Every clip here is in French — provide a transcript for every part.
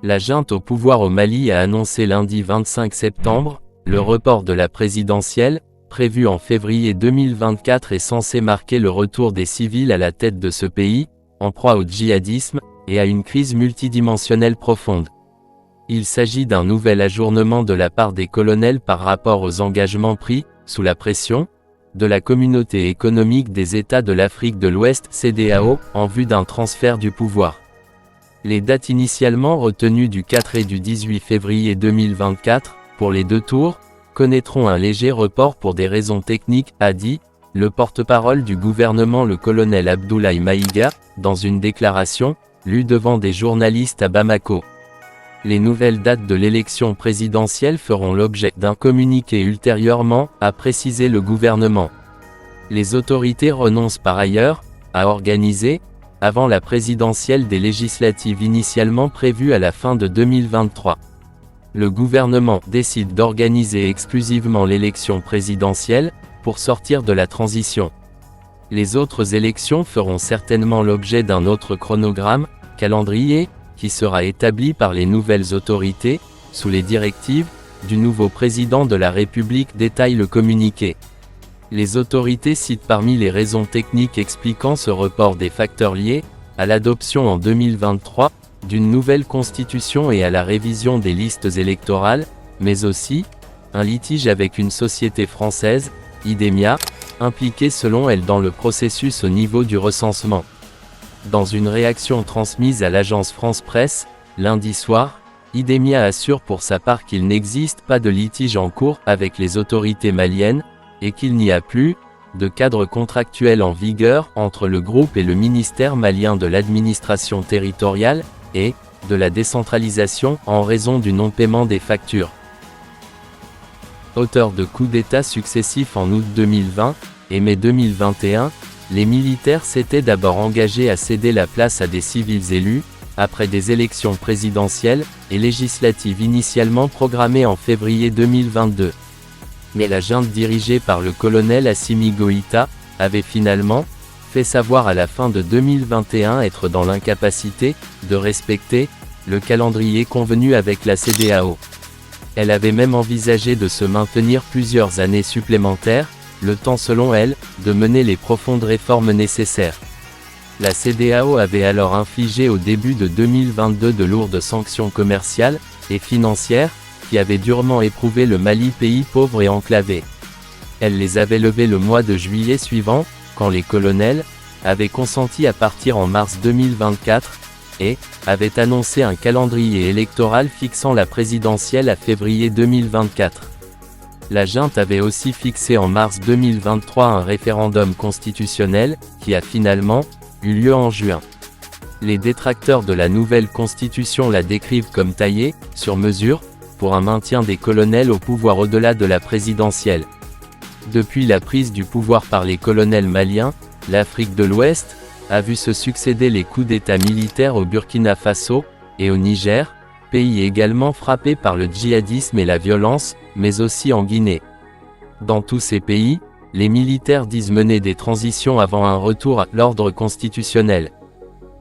La junte au pouvoir au Mali a annoncé lundi 25 septembre, le report de la présidentielle, prévu en février 2024 est censé marquer le retour des civils à la tête de ce pays, en proie au djihadisme, et à une crise multidimensionnelle profonde. Il s'agit d'un nouvel ajournement de la part des colonels par rapport aux engagements pris, sous la pression, de la Communauté économique des États de l'Afrique de l'Ouest (CEDEAO), en vue d'un transfert du pouvoir. Les dates initialement retenues du 4 et du 18 février 2024, pour les deux tours, connaîtront un léger report pour des raisons techniques, a dit le porte-parole du gouvernement le colonel Abdoulaye Maïga, dans une déclaration, lue devant des journalistes à Bamako. Les nouvelles dates de l'élection présidentielle feront l'objet d'un communiqué ultérieurement, a précisé le gouvernement. Les autorités renoncent par ailleurs, à organiser, avant la présidentielle des législatives initialement prévues à la fin de 2023. Le gouvernement décide d'organiser exclusivement l'élection présidentielle, pour sortir de la transition. Les autres élections feront certainement l'objet d'un autre chronogramme, calendrier, qui sera établi par les nouvelles autorités, sous les directives, du nouveau président de la République, détaille le communiqué. Les autorités citent parmi les raisons techniques expliquant ce report des facteurs liés, à l'adoption en 2023, d'une nouvelle constitution et à la révision des listes électorales, mais aussi, un litige avec une société française, Idemia, impliquée selon elle dans le processus au niveau du recensement. Dans une réaction transmise à l'agence France Presse, lundi soir, Idemia assure pour sa part qu'il n'existe pas de litige en cours avec les autorités maliennes, et qu'il n'y a plus de cadre contractuel en vigueur entre le groupe et le ministère malien de l'administration territoriale et de la décentralisation en raison du non-paiement des factures. Auteur de coups d'État successifs en août 2020 et mai 2021, les militaires s'étaient d'abord engagés à céder la place à des civils élus, après des élections présidentielles et législatives initialement programmées en février 2022. Mais la junte dirigée par le colonel Assimi Goïta, avait finalement fait savoir à la fin de 2021 être dans l'incapacité de respecter le calendrier convenu avec la CEDEAO. Elle avait même envisagé de se maintenir plusieurs années supplémentaires, le temps selon elle, de mener les profondes réformes nécessaires. La CEDEAO avait alors infligé au début de 2022 de lourdes sanctions commerciales et financières, qui avait durement éprouvé le Mali, pays pauvre et enclavé. Elle les avait levées le mois de juillet suivant, quand les colonels avaient consenti à partir en mars 2024, et avaient annoncé un calendrier électoral fixant la présidentielle à février 2024. La junte avait aussi fixé en mars 2023 un référendum constitutionnel, qui a finalement eu lieu en juin. Les détracteurs de la nouvelle constitution la décrivent comme taillée, sur mesure, pour un maintien des colonels au pouvoir au-delà de la présidentielle. Depuis la prise du pouvoir par les colonels maliens, l'Afrique de l'Ouest a vu se succéder les coups d'État militaires au Burkina Faso et au Niger, pays également frappés par le djihadisme et la violence, mais aussi en Guinée. Dans tous ces pays, les militaires disent mener des transitions avant un retour à l'ordre constitutionnel.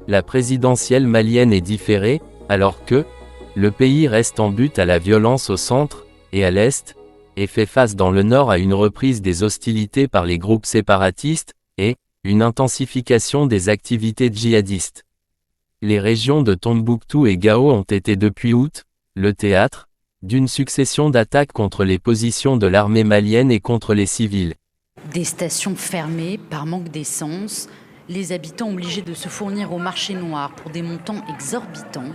La présidentielle malienne est différée, alors que le pays reste en butte à la violence au centre et à l'est, et fait face dans le nord à une reprise des hostilités par les groupes séparatistes, et une intensification des activités djihadistes. Les régions de Tombouctou et Gao ont été depuis août, le théâtre, d'une succession d'attaques contre les positions de l'armée malienne et contre les civils. Des stations fermées par manque d'essence, les habitants obligés de se fournir au marché noir pour des montants exorbitants,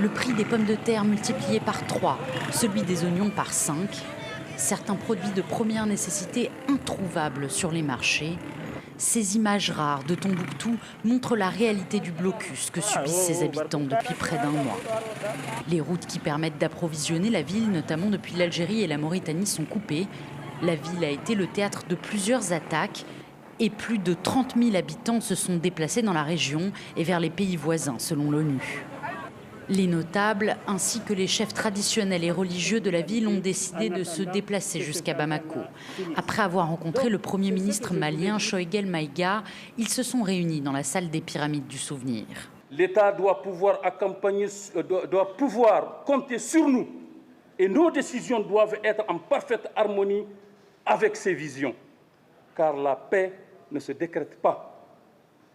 le prix des pommes de terre multiplié par 3, celui des oignons par 5, certains produits de première nécessité introuvables sur les marchés. Ces images rares de Tombouctou montrent la réalité du blocus que subissent ses habitants depuis près d'un mois. Les routes qui permettent d'approvisionner la ville, notamment depuis l'Algérie et la Mauritanie, sont coupées. La ville a été le théâtre de plusieurs attaques et plus de 30 000 habitants se sont déplacés dans la région et vers les pays voisins, selon l'ONU. Les notables, ainsi que les chefs traditionnels et religieux de la ville, ont décidé de se déplacer jusqu'à Bamako. Après avoir rencontré le Premier ministre malien Choguel Maïga, ils se sont réunis dans la salle des pyramides du souvenir. L'État doit pouvoir doit pouvoir compter sur nous et nos décisions doivent être en parfaite harmonie avec ses visions. Car la paix ne se décrète pas,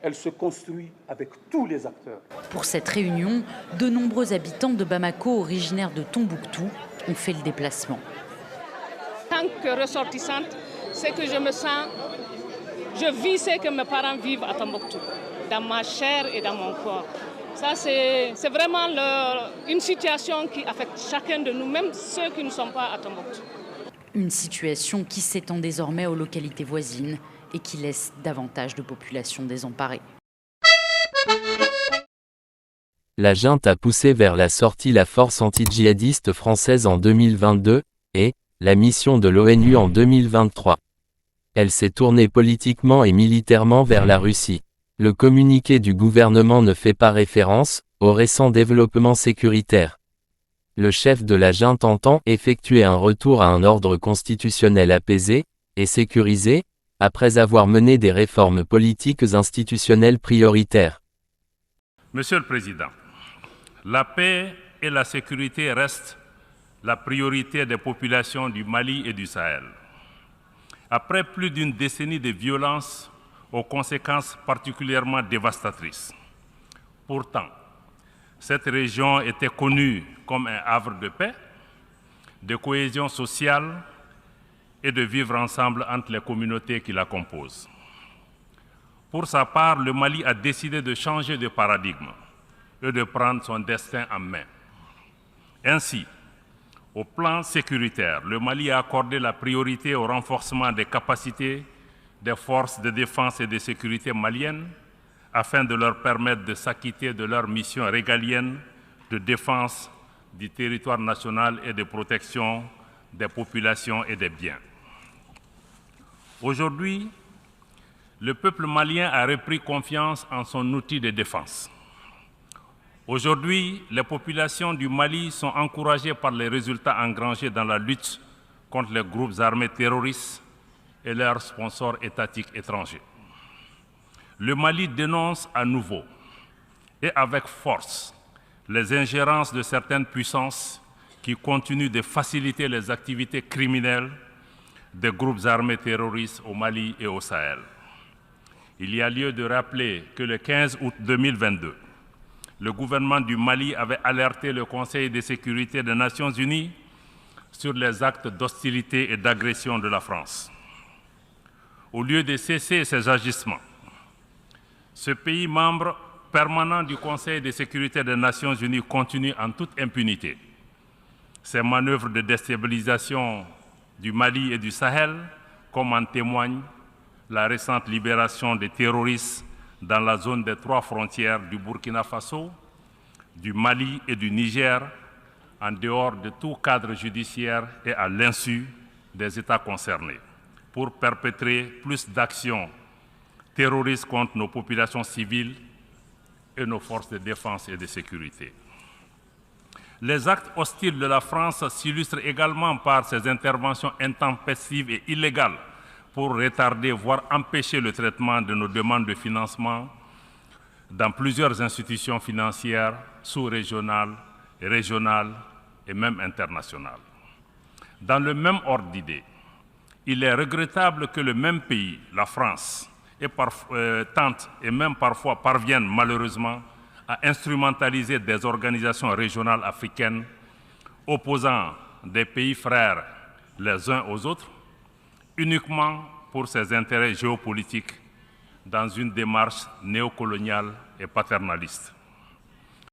elle se construit avec tous les acteurs. Pour cette réunion, de nombreux habitants de Bamako, originaires de Tombouctou, ont fait le déplacement. En tant que ressortissante, c'est que je me sens, je vis ce que mes parents vivent à Tombouctou, dans ma chair et dans mon corps. Ça, c'est vraiment une situation qui affecte chacun de nous, même ceux qui ne sont pas à Tombouctou. Une situation qui s'étend désormais aux localités voisines et qui laisse davantage de populations désemparées. La junte a poussé vers la sortie la force anti-djihadiste française en 2022 et la mission de l'ONU en 2023. Elle s'est tournée politiquement et militairement vers la Russie. Le communiqué du gouvernement ne fait pas référence aux récents développements sécuritaires. Le chef de la junte entend effectuer un retour à un ordre constitutionnel apaisé et sécurisé, après avoir mené des réformes politiques institutionnelles prioritaires. Monsieur le Président, la paix et la sécurité restent la priorité des populations du Mali et du Sahel. Après plus d'une décennie de violence aux conséquences particulièrement dévastatrices. Pourtant, cette région était connue comme un havre de paix, de cohésion sociale et de vivre ensemble entre les communautés qui la composent. Pour sa part, le Mali a décidé de changer de paradigme et de prendre son destin en main. Ainsi, au plan sécuritaire, le Mali a accordé la priorité au renforcement des capacités des forces de défense et de sécurité maliennes afin de leur permettre de s'acquitter de leur mission régalienne de défense du territoire national et de protection des populations et des biens. Aujourd'hui, le peuple malien a repris confiance en son outil de défense. Aujourd'hui, les populations du Mali sont encouragées par les résultats engrangés dans la lutte contre les groupes armés terroristes et leurs sponsors étatiques étrangers. Le Mali dénonce à nouveau et avec force les ingérences de certaines puissances qui continuent de faciliter les activités criminelles des groupes armés terroristes au Mali et au Sahel. Il y a lieu de rappeler que le 15 août 2022, le gouvernement du Mali avait alerté le Conseil de sécurité des Nations Unies sur les actes d'hostilité et d'agression de la France. Au lieu de cesser ces agissements, ce pays membre permanent du Conseil de sécurité des Nations Unies continue en toute impunité ces manœuvres de déstabilisation du Mali et du Sahel, comme en témoigne la récente libération des terroristes dans la zone des 3 frontières du Burkina Faso, du Mali et du Niger, en dehors de tout cadre judiciaire et à l'insu des États concernés, pour perpétrer plus d'actions terroristes contre nos populations civiles et nos forces de défense et de sécurité. Les actes hostiles de la France s'illustrent également par ses interventions intempestives et illégales pour retarder, voire empêcher le traitement de nos demandes de financement dans plusieurs institutions financières sous-régionales, régionales et même internationales. Dans le même ordre d'idées, il est regrettable que le même pays, la France, tente et même parfois parvienne malheureusement à instrumentaliser des organisations régionales africaines opposant des pays frères les uns aux autres uniquement pour ses intérêts géopolitiques dans une démarche néocoloniale et paternaliste.